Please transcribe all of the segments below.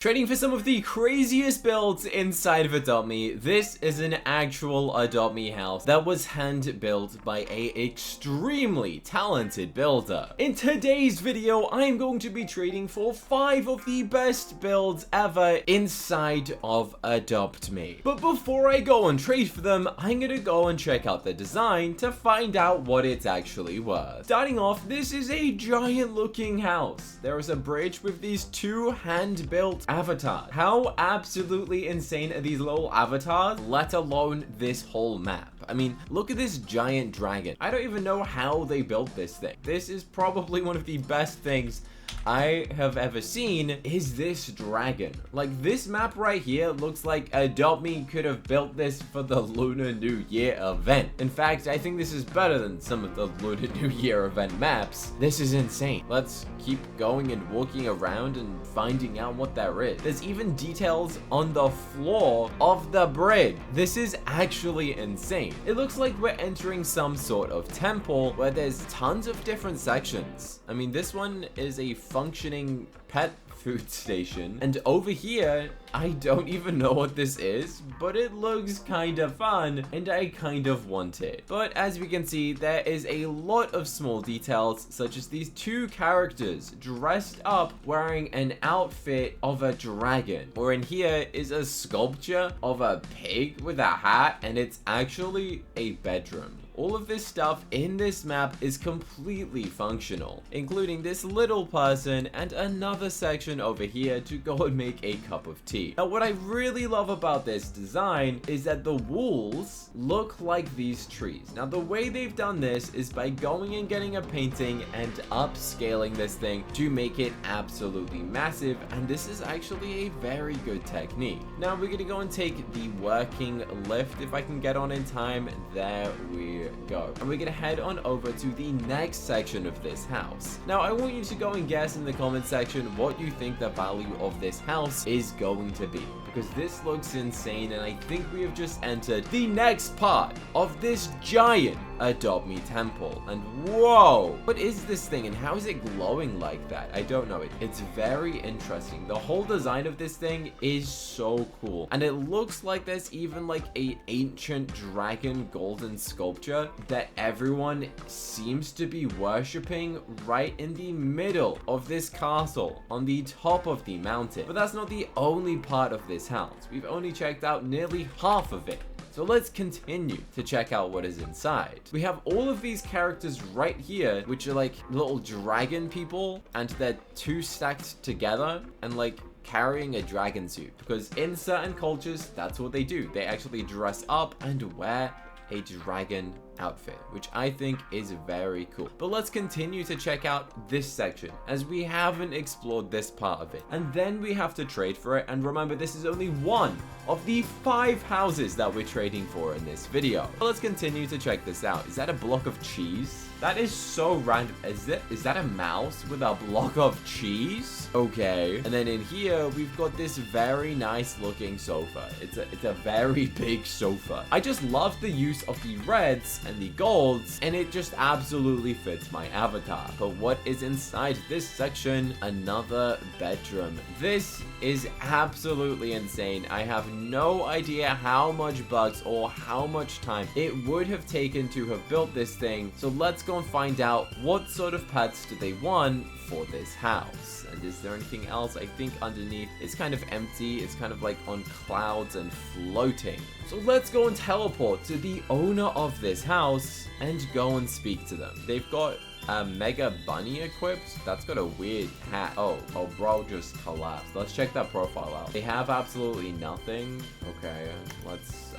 Trading for some of the craziest builds inside of Adopt Me. This is an actual Adopt Me house that was hand built by a extremely talented builder. In today's video, I'm going to be trading for 5 of the best builds ever inside of Adopt Me. But before I go and trade for them, I'm gonna go and check out the design to find out what it's actually worth. Starting off, this is a giant looking house. There is a bridge with these 2 hand built avatars. How absolutely insane are these little avatars, let alone this whole map? I mean, look at this giant dragon. I don't even know how they built this thing. This is probably one of the best things I have ever seen is this dragon. Like, this map right here looks like Adopt Me could have built this for the Lunar New Year event. In fact, I think this is better than some of the Lunar New Year event maps. This is insane. Let's keep going and walking around and finding out what there is. There's even details on the floor of the bridge. This is actually insane. It looks like we're entering some sort of temple where there's tons of different sections. I mean, this one is a functioning pet food station, and over here I don't even know what this is, but it looks kind of fun and I kind of want it. But as we can see, there is a lot of small details, such as these 2 characters dressed up wearing an outfit of a dragon, or in here is a sculpture of a pig with a hat, and it's actually a bedroom. All of this stuff in this map is completely functional, including this little person and another section over here to go and make a cup of tea. Now, what I really love about this design is that the walls look like these trees. Now, the way they've done this is by going and getting a painting and upscaling this thing to make it absolutely massive, and this is actually a very good technique. Now, we're gonna go and take the working lift if I can get on in time. There we go. And we're gonna head on over to the next section of this house. Now, I want you to go and guess in the comment section what you think the value of this house is going to be, because this looks insane, and I think we have just entered the next part of this giant Adopt Me temple. And whoa, what is this thing and how is it glowing like that? I don't know. It's very interesting. The whole design of this thing is so cool, and it looks like there's even like a ancient dragon golden sculpture that everyone seems to be worshipping right in the middle of this castle on the top of the mountain. But that's not the only part of this house. We've only checked out nearly half of it. So let's continue to check out what is inside. We have all of these characters right here, which are like little dragon people, and they're 2 stacked together and like carrying a dragon suit, because in certain cultures, that's what they do. They actually dress up and wear a dragon outfit, which I think is very cool. But let's continue to check out this section, as we haven't explored this part of it, and then we have to trade for it. And remember, this is only one of the 5 houses that we're trading for in this video. But let's continue to check this out. Is that a block of cheese? That is so random. Is that a mouse with a block of cheese? Okay. And then in here, we've got this very nice looking sofa. It's a very big sofa. I just love the use of the reds and the golds, and it just absolutely fits my avatar. But what is inside this section? Another bedroom. This is absolutely insane. I have no idea how much bucks or how much time it would have taken to have built this thing. So let's go and find out what sort of pets do they want for this house. And is there anything else? I think underneath it's kind of empty. It's kind of like on clouds and floating. So let's go and teleport to the owner of this house and go and speak to them. They've got a mega bunny equipped. That's got a weird hat. Oh, bro just collapsed. Let's check that profile out. They have absolutely nothing. Okay, let's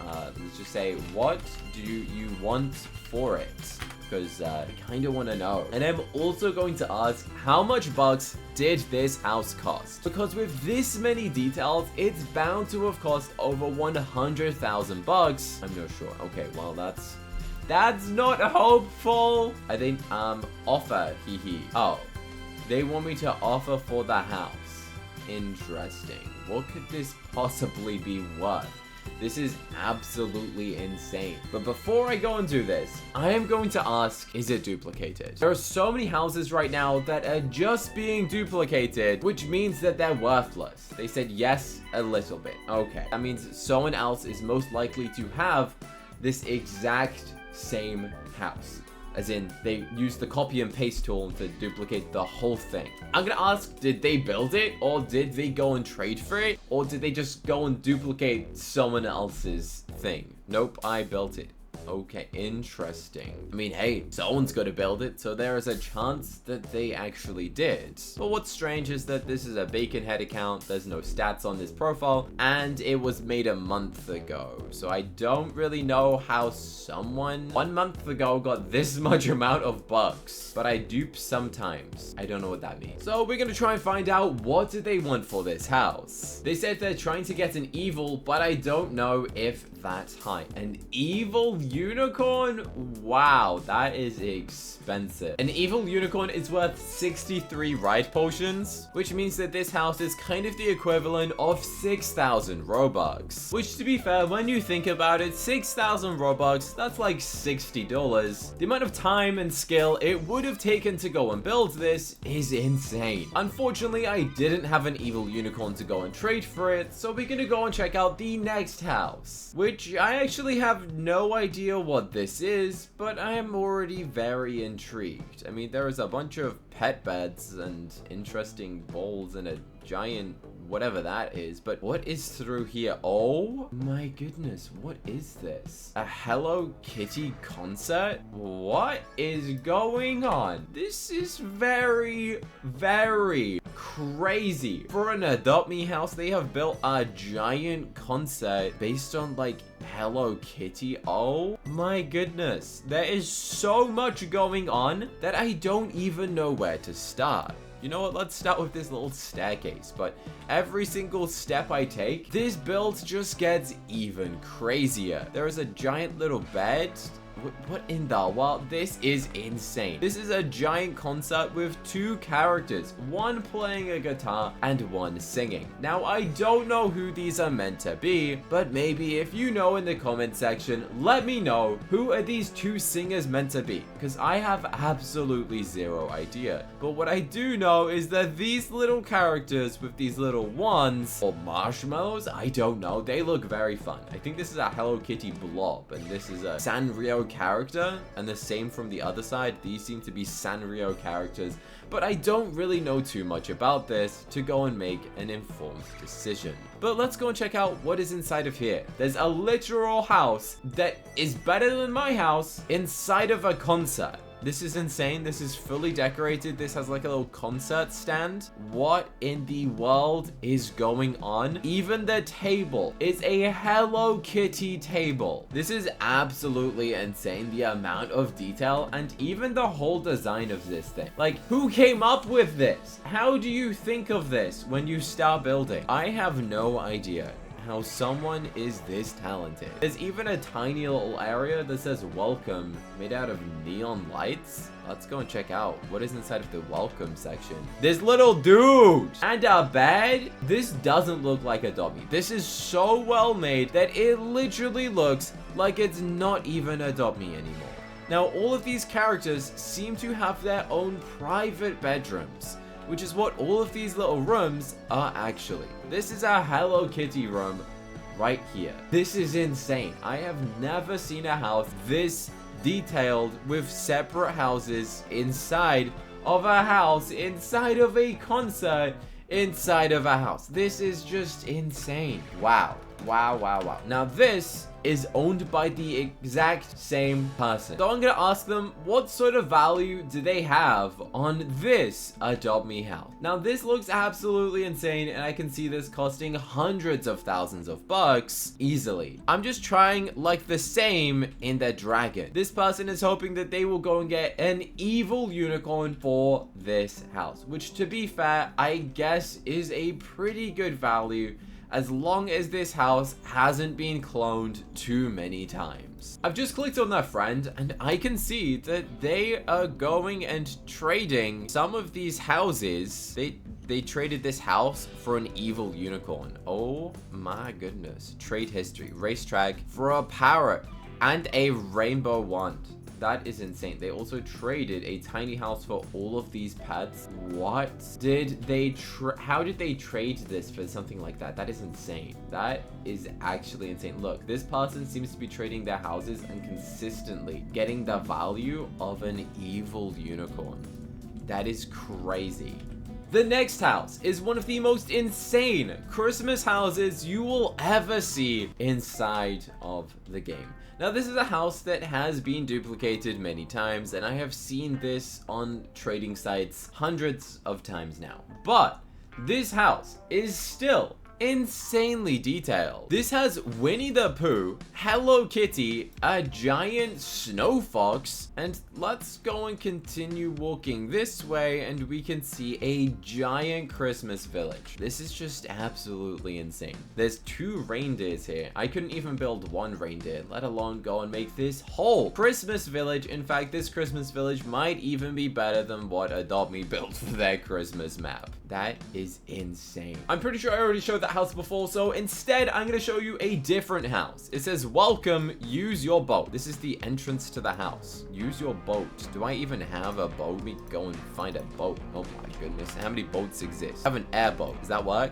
just say, what do you want for it? Because I kind of want to know. And I'm also going to ask, how much bucks did this house cost? Because with this many details, it's bound to have cost over 100,000 bucks. I'm not sure. Okay, well, that's not hopeful. I think, offer, hee. Oh, they want me to offer for the house. Interesting. What could this possibly be worth? This is absolutely insane. But before I go and do this, I am going to ask, is it duplicated? There are so many houses right now that are just being duplicated, which means that they're worthless. They said yes, a little bit. Okay, that means someone else is most likely to have this exact same house. As in, they used the copy and paste tool to duplicate the whole thing. I'm gonna ask, did they build it? Or did they go and trade for it? Or did they just go and duplicate someone else's thing? Nope, I built it. Okay, interesting. I mean, hey, someone's got to build it, so there is a chance that they actually did. But what's strange is that this is a bacon head account, there's no stats on this profile, and it was made a month ago. So I don't really know how someone 1 month ago got this much amount of bucks. But I dupe sometimes. I don't know what that means. So we're gonna try and find out what did they want for this house. They said they're trying to get an evil, but I don't know if that's high. An evil unicorn? Wow, that is expensive. An evil unicorn is worth 63 ride potions, which means that this house is kind of the equivalent of 6,000 robux. Which, to be fair, when you think about it, 6,000 robux, that's like $60. The amount of time and skill it would have taken to go and build this is insane. Unfortunately, I didn't have an evil unicorn to go and trade for it, so we're gonna go and check out the next house, which I actually have no idea what this is, but I am already very intrigued. I mean, there is a bunch of pet beds and interesting balls and a giant whatever that is, but what is through here? Oh my goodness, what is this? A Hello Kitty concert? What is going on? This is very, very crazy. For an Adopt Me house, they have built a giant concert based on like Hello Kitty. Oh my goodness, there is so much going on that I don't even know where to start. You know what, let's start with this little staircase, but every single step I take, this build just gets even crazier. There is a giant little bed. What in the world? This is insane. This is a giant concert with 2 characters, one playing a guitar and one singing. Now, I don't know who these are meant to be, but maybe if you know in the comment section, let me know who are these 2 singers meant to be, because I have absolutely zero idea. But what I do know is that these little characters with these little wands or marshmallows, I don't know, they look very fun. I think this is a Hello Kitty blob, and this is a Sanrio character, and the same from the other side. These seem to be Sanrio characters, but I don't really know too much about this to go and make an informed decision. But let's go and check out what is inside of here. There's a literal house that is better than my house inside of a concert. This is insane. This is fully decorated. This has like a little concert stand. What in the world is going on? Even the table is a Hello Kitty table. This is absolutely insane, the amount of detail and even the whole design of this thing. Like, who came up with this? How do you think of this when you start building? I have no idea how someone is this talented. There's even a tiny little area that says welcome, made out of neon lights. Let's go and check out what is inside of the welcome section. This little dude and a bed. This doesn't look like a dummy. This is so well made that it literally looks like it's not an Adopt Me anymore. Now, all of these characters seem to have their own private bedrooms, which is what all of these little rooms are actually. This is a Hello Kitty room right here. This is insane. I have never seen a house this detailed with separate houses inside of a house, inside of a concert, inside of a house. This is just insane. Wow. Wow, wow, wow. Now this is owned by the exact same person. So I'm gonna ask them, what sort of value do they have on this Adopt Me house? Now this looks absolutely insane, and I can see this costing hundreds of thousands of bucks easily. I'm just trying like the same in the dragon. This person is hoping that they will go and get an evil unicorn for this house, which, to be fair, I guess is a pretty good value, as long as this house hasn't been cloned too many times. I've just clicked on their friend, and I can see that they are going and trading some of these houses. They they traded this house for an evil unicorn. Oh my goodness. Trade history. Racetrack for a parrot and a rainbow wand. That is insane. They also traded a tiny house for all of these pets. What did they how did they trade this for something like that? That is insane. That is actually insane. Look, this person seems to be trading their houses and consistently getting the value of an evil unicorn. That is crazy. The next house is one of the most insane Christmas houses you will ever see inside of the game. Now, this is a house that has been duplicated many times, and I have seen this on trading sites hundreds of times now. But this house is still insanely detailed. This has Winnie the Pooh, Hello Kitty, a giant snow fox, and let's go and continue walking this way and we can see a giant Christmas village. This is just absolutely insane. There's 2 reindeers here. I couldn't even build 1 reindeer, let alone go and make this whole Christmas village. In fact, this Christmas village might even be better than what Adopt Me built for their Christmas map. That is insane. I'm pretty sure I already showed that house before, so instead I'm going to show you a different house. It says, welcome, use your boat. This is the entrance to the house. Use your boat. Do I even have a boat? Let me go and find a boat. Oh my goodness. How many boats exist? I have an airboat. Does that work?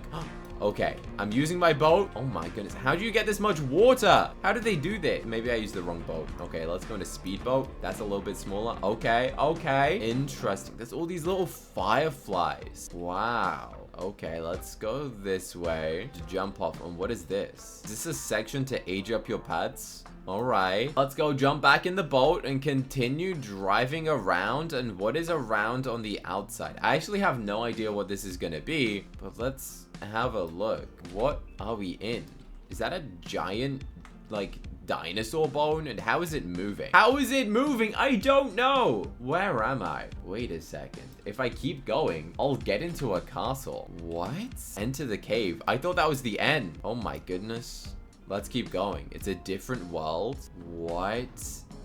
Okay, I'm using my boat. Oh my goodness. How do you get this much water? How did they do that? Maybe I used the wrong boat. Okay, let's go into speedboat. That's a little bit smaller. Okay, okay. Interesting. There's all these little fireflies. Wow. Okay, let's go this way to jump off. And what is this? Is this a section to age up your pets? All right, let's go jump back in the boat and continue driving around. And what is around on the outside? I actually have no idea what this is going to be, but let's have a look. What are we in? Is that a giant, like, dinosaur bone? And how is it moving? How is it moving? I don't know. Where am I? Wait a second. If I keep going, I'll get into a castle. What? Enter the cave. I thought that was the end. Oh my goodness. Let's keep going. It's a different world. What?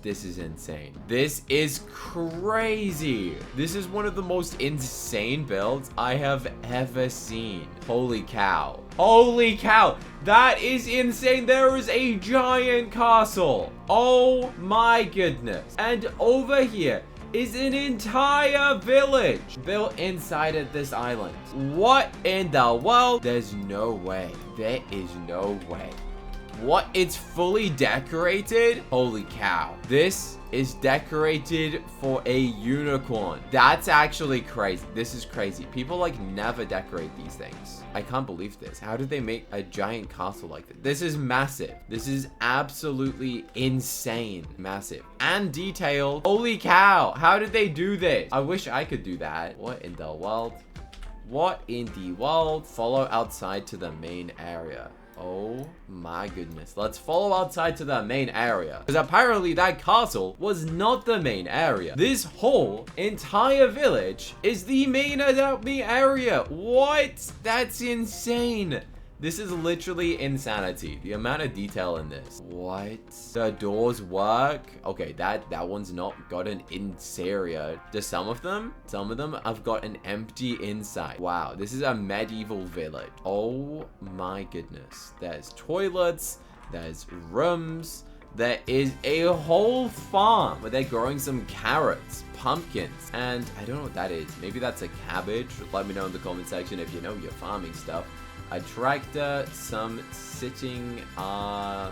This is insane. This is crazy. This is one of the most insane builds I have ever seen. Holy cow. Holy cow. That is insane. There is a giant castle. Oh my goodness. And over here is an entire village built inside of this island. What in the world? There's no way. There is no way. What? It's fully decorated? Holy cow. This is decorated for a unicorn. That's actually crazy. This is crazy. People like never decorate these things. I can't believe this. How did they make a giant castle like this? This is massive. This is absolutely insane. Massive and detailed. Holy cow. How did they do this? I wish I could do that. What in the world? What in the world? Follow outside to the main area. Oh my goodness. Let's follow outside to the main area. Because apparently that castle was not the main area. This whole entire village is the main Adopt Me area. What? That's insane. This is literally insanity. The amount of detail in this. What? The doors work? Okay, that one's not got an interior. Do some of them? Some of them have got an empty inside. Wow, this is a medieval village. Oh my goodness. There's toilets. There's rooms. There is a whole farm where they're growing some carrots, pumpkins, and I don't know what that is. Maybe that's a cabbage. Let me know in the comment section if you know your farming stuff. A tractor, some sitting, a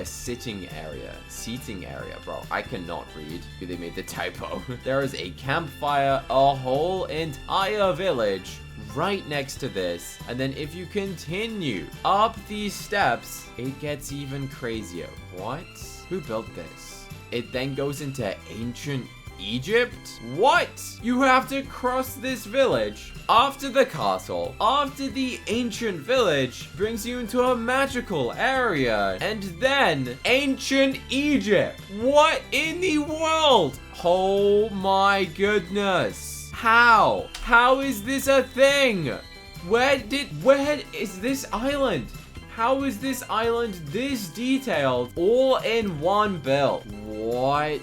sitting area, seating area, bro. I cannot read. They made the typo. There is a campfire, a whole entire village right next to this. And then if you continue up these steps, it gets even crazier. What? Who built this? It then goes into ancient Egypt? What? You have to cross this village after the castle, after the ancient village brings you into a magical area, and then ancient Egypt. What in the world? Oh my goodness. How? How is this a thing? Where is this island? How is this island this detailed all in one build? What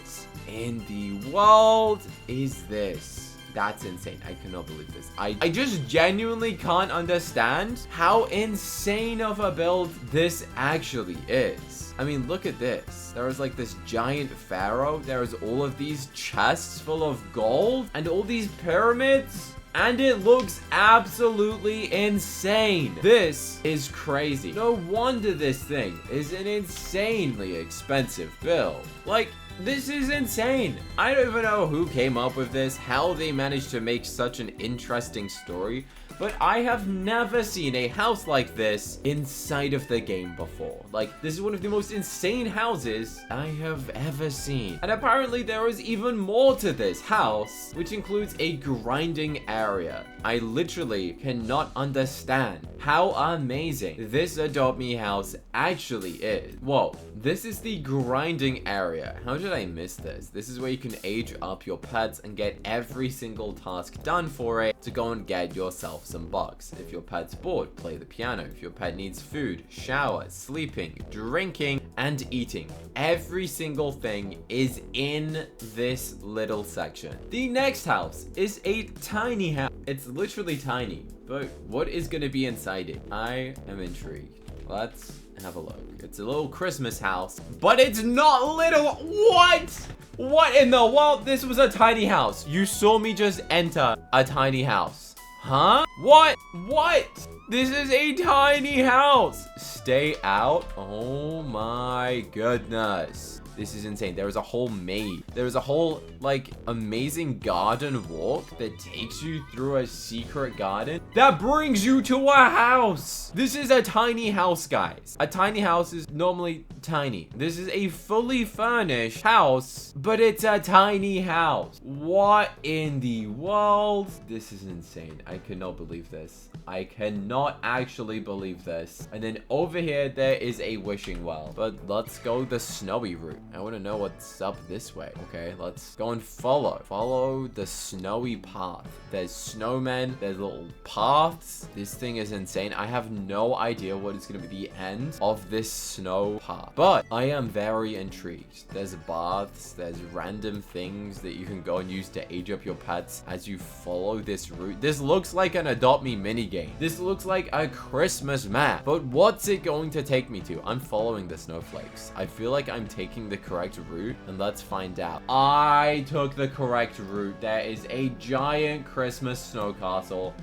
in the world is this? That's insane. I cannot believe this. I just genuinely can't understand how insane of a build this actually is. I mean, look at this. There is like this giant pharaoh. There is all of these chests full of gold and all these pyramids. And it looks absolutely insane. This is crazy. No wonder this thing is an insanely expensive build. Like, this is insane. I don't even know who came up with this, how they managed to make such an interesting story, but I have never seen a house like this inside of the game before. Like, this is one of the most insane houses I have ever seen. And apparently there is even more to this house, which includes a grinding area. I literally cannot understand how amazing this Adopt Me house actually is. Whoa, this is the grinding area. How did I miss this? This is where you can age up your pets and get every single task done for it to go and get yourself some bucks. If your pet's bored, play the piano. If your pet needs food, shower, sleeping, drinking, and eating. Every single thing is in this little section. The next house is a tiny house. It's literally tiny, but what is going to be inside it? I am intrigued. Let's have a look. It's a little Christmas house, but it's not little. What? What in the world? This was a tiny house. You saw me just enter a tiny house. Huh? What? What? This is a tiny house. Stay out. Oh my goodness. This is insane. There is a whole maze. There is a whole, like, amazing garden walk that takes you through a secret garden that brings you to a house. This is a tiny house, guys. A tiny house is normally tiny. This is a fully furnished house, but it's a tiny house. What in the world? This is insane. I cannot believe this. I cannot actually believe this. And then over here, there is a wishing well. But let's go the snowy route. I want to know what's up this way. Okay, let's go and follow the snowy path. There's snowmen, there's little paths. This thing is insane. I have no idea what is going to be the end of this snow path, but I am very intrigued. There's baths, there's random things that you can go and use to age up your pets as you follow this route. This looks like an Adopt Me minigame. This looks like a Christmas map, but what's it going to take me to? I'm following the snowflakes. I feel like I'm taking the correct route, and let's find out. I took the correct route. There is a giant Christmas snow castle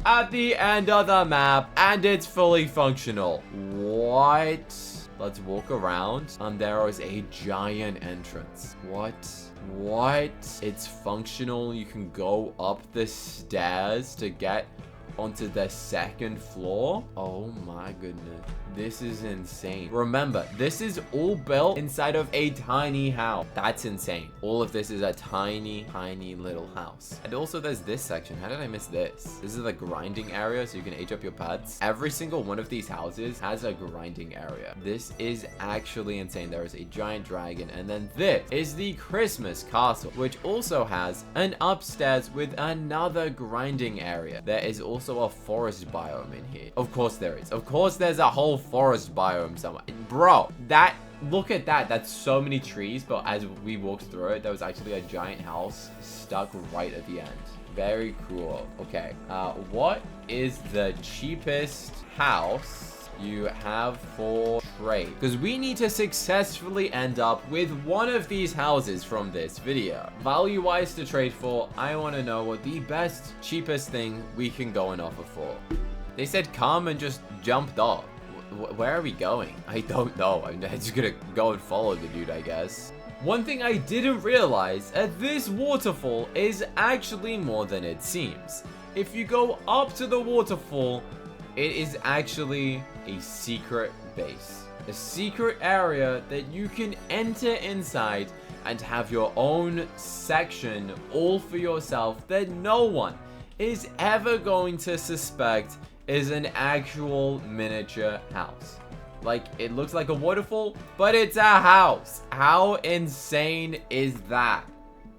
at the end of the map, and it's fully functional. What? Let's walk around, and there is a giant entrance. What? It's functional. You can go up the stairs to get onto the second floor. Oh my goodness. This is insane. Remember, this is all built inside of a tiny house. That's insane. All of this is a tiny little house. And also there's this section. How did I miss this? This is the grinding area, so you can age up your pets. Every single one of these houses has a grinding area. This is actually insane. There is a giant dragon. And then this is the Christmas castle, which also has an upstairs with another grinding area. There is also a forest biome in here. Of course there is. Of course there's a whole forest biome somewhere. Bro, look at that. That's so many trees, but as we walked through it, there was actually a giant house stuck right at the end. Very cool. Okay, what is the cheapest house you have for trade? Because we need to successfully end up with one of these houses from this video. Value-wise to trade for, I want to know what the best, cheapest thing we can go and offer for. They said come and just jumped off. Where are we going? I don't know. I'm just gonna go and follow the dude, I guess. One thing I didn't realize, this waterfall is actually more than it seems. If you go up to the waterfall, it is actually a secret base. A secret area that you can enter inside and have your own section all for yourself that no one is ever going to suspect is an actual miniature house. Like, it looks like a waterfall, but it's a house. How insane is that?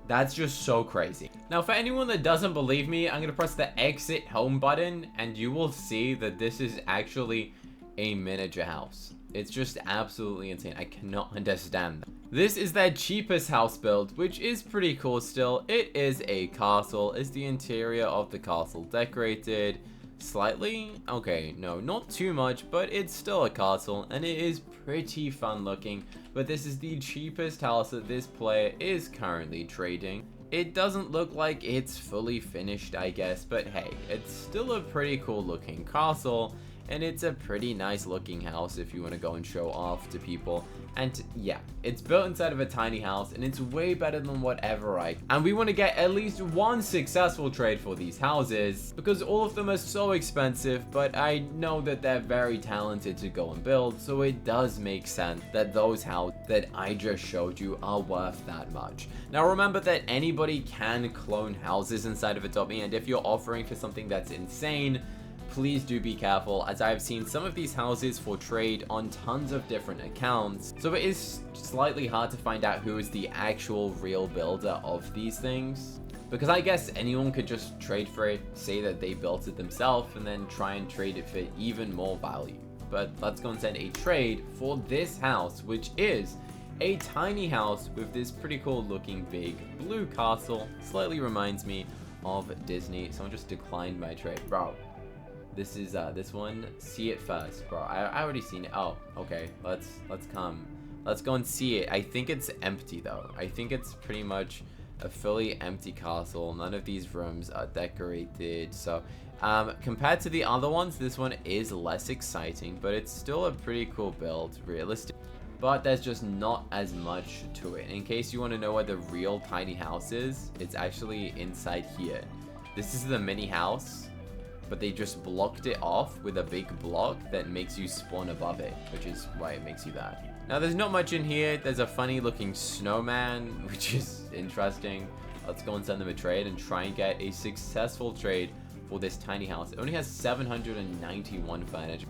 That's just so crazy. Now, for anyone that doesn't believe me, I'm gonna press the exit home button, and you will see that this is actually a miniature house. It's just absolutely insane. I cannot understand that. This is their cheapest house build, which is pretty cool still. It is a castle. Is the interior of the castle decorated? Slightly? Okay, no, not too much, but it's still a castle, and it is pretty fun looking. But this is the cheapest house that this player is currently trading. It doesn't look like it's fully finished, I guess, but hey, it's still a pretty cool looking castle, and it's a pretty nice looking house if you want to go and show off to people. And yeah, it's built inside of a tiny house, and it's way better than whatever and we want to get at least one successful trade for these houses, because all of them are so expensive, but I know that they're very talented to go and build, so it does make sense that those houses that I just showed you are worth that much. Now remember that anybody can clone houses inside of Adopt.me, and if you're offering for something that's insane, please do be careful, as I've seen some of these houses for trade on tons of different accounts, so it is slightly hard to find out who is the actual real builder of these things, because I guess anyone could just trade for it, say that they built it themselves, and then try and trade it for even more value. But let's go and send a trade for this house, which is a tiny house with this pretty cool looking big blue castle. Slightly reminds me of Disney. Someone just declined my trade, bro. This is this one. See it first, bro. I already seen it. Oh, okay. Let's go and see it. I think it's empty though. I think it's pretty much a fully empty castle. None of these rooms are decorated. So compared to the other ones, this one is less exciting, but it's still a pretty cool build, realistic. But there's just not as much to it. In case you want to know where the real tiny house is, it's actually inside here. This is the mini house, but they just blocked it off with a big block that makes you spawn above it, which is why it makes you that. Now there's not much in here. There's a funny looking snowman, which is interesting. Let's go and send them a trade and try and get a successful trade for this tiny house. It only has 791 furniture.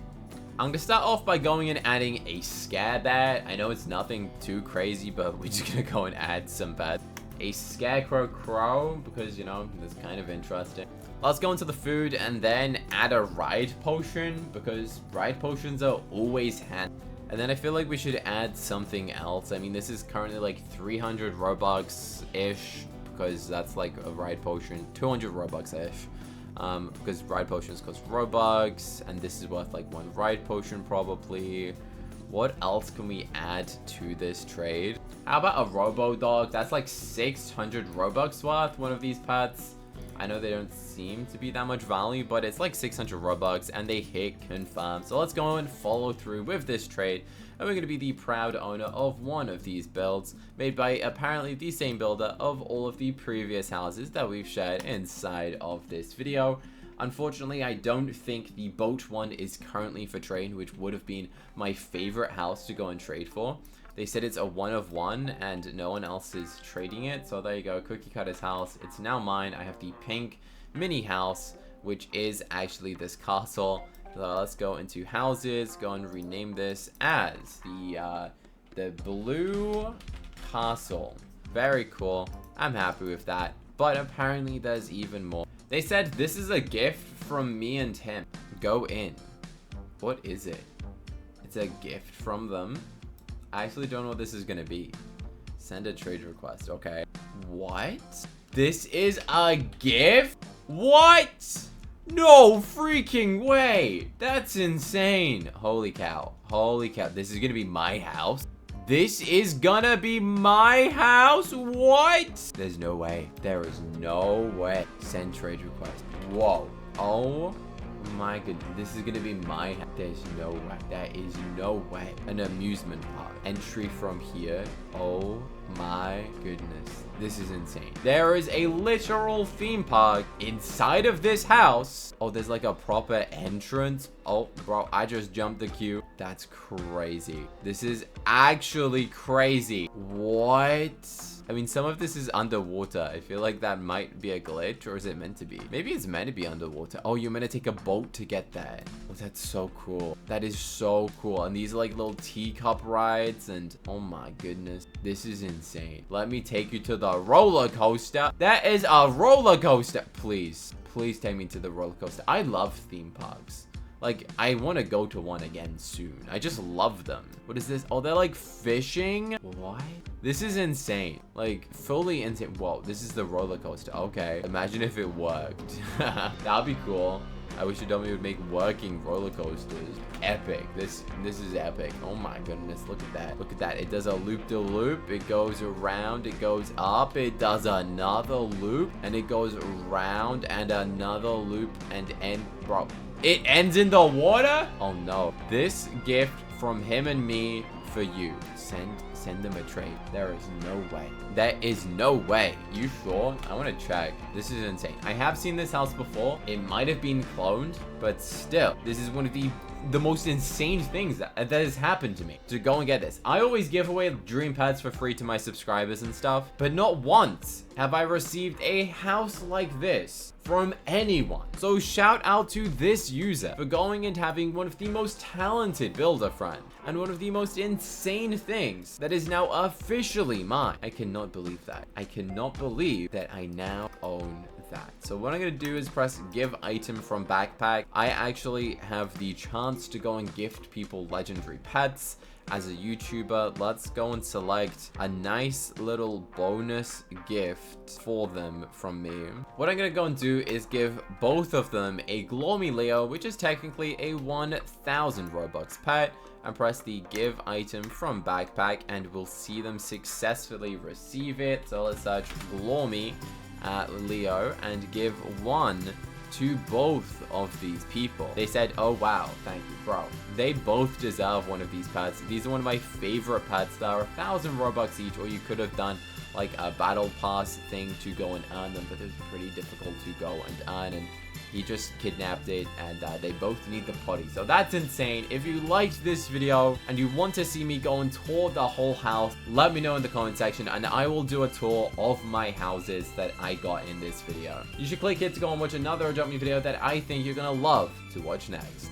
I'm gonna start off by going and adding a scare bat. I know it's nothing too crazy, but we're just gonna go and add some bats. A scarecrow crow, because you know, that's kind of interesting. Let's go into the food and then add a ride potion, because ride potions are always handy. And then I feel like we should add something else. I mean, this is currently like 300 Robux-ish, because that's like a ride potion. 200 Robux-ish. Because ride potions cost Robux, and this is worth like one ride potion probably. What else can we add to this trade? How about a robo dog? That's like 600 Robux worth, one of these pets. I know they don't seem to be that much value, but it's like 600 Robux, and they hit confirm. So let's go and follow through with this trade, and we're going to be the proud owner of one of these builds, made by apparently the same builder of all of the previous houses that we've shared inside of this video. Unfortunately, I don't think the boat one is currently for trade, which would have been my favorite house to go and trade for. They said it's a 1 of 1 and no one else is trading it. So there you go, Cookie Cutter's house. It's now mine. I have the pink mini house, which is actually this castle. So let's go into houses, go and rename this as the blue castle. Very cool. I'm happy with that. But apparently there's even more. They said this is a gift from me and him. Go in. What is it? It's a gift from them. I actually don't know what this is gonna be. Send a trade request. Okay. What? This is a gift? What? No freaking way. That's insane. Holy cow. Holy cow. This is gonna be my house. This is gonna be my house? What? There's no way. There is no way. Send trade request. Whoa. Oh my goodness. This is gonna be my house. There's no way. There is no way. An amusement park. Entry from here. Oh my goodness. This is insane. There is a literal theme park inside of this house. Oh, there's like a proper entrance. Oh, bro, I just jumped the queue. That's crazy. This is actually crazy. What? I mean, some of this is underwater. I feel like that might be a glitch, or is it meant to be? Maybe it's meant to be underwater. Oh, you're meant to take a boat to get there. Oh, that's so cool. That is so cool. And these are like little teacup rides, and oh my goodness, this is insane. Let me take you to the roller coaster. That is a roller coaster. Please, please take me to the roller coaster. I love theme parks. Like, I want to go to one again soon. I just love them. What is this? Oh, they're like fishing. What? This is insane. Like, fully insane. Whoa, this is the roller coaster. Okay. Imagine if it worked. That'd be cool. I wish Adobe would make working roller coasters. Epic. This is epic. Oh my goodness. Look at that. Look at that. It does a loop-de-loop. It goes around. It goes up. It does another loop. And it goes around and another loop and bro. It ends in the water? Oh no. This gift from him and me for you. Send them a trade. There is no way. There is no way. You sure? I want to check. This is insane. I have seen this house before. It might have been cloned, but still, this is one of the most insane things that has happened to me. To go and get this. I always give away dream pets for free to my subscribers and stuff, but not once have I received a house like this from anyone. So shout out to this user for going and having one of the most talented builder friends and one of the most insane things that is now officially mine. I cannot believe that. I cannot believe that I now own that. So what I'm gonna do is press give item from backpack. I actually have the chance to go and gift people legendary pets. As a YouTuber, let's go and select a nice little bonus gift for them from me. What I'm gonna go and do is give both of them a Gloomy Leo, which is technically a 1,000 Robux pet, and press the give item from backpack, and we'll see them successfully receive it. So let's search Gloomy Leo and give one to both of these people. They said, oh wow, thank you, bro. They both deserve one of these pets. These are one of my favorite pets. They are 1,000 Robux each, or you could have done like a battle pass thing to go and earn them, but it was pretty difficult to go and earn, and he just kidnapped it, and they both need the potty. So that's insane. If you liked this video and you want to see me go and tour the whole house, let me know in the comment section, and I will do a tour of my houses that I got in this video. You should click it to go and watch another Adopt Me video that I think you're gonna love to watch next.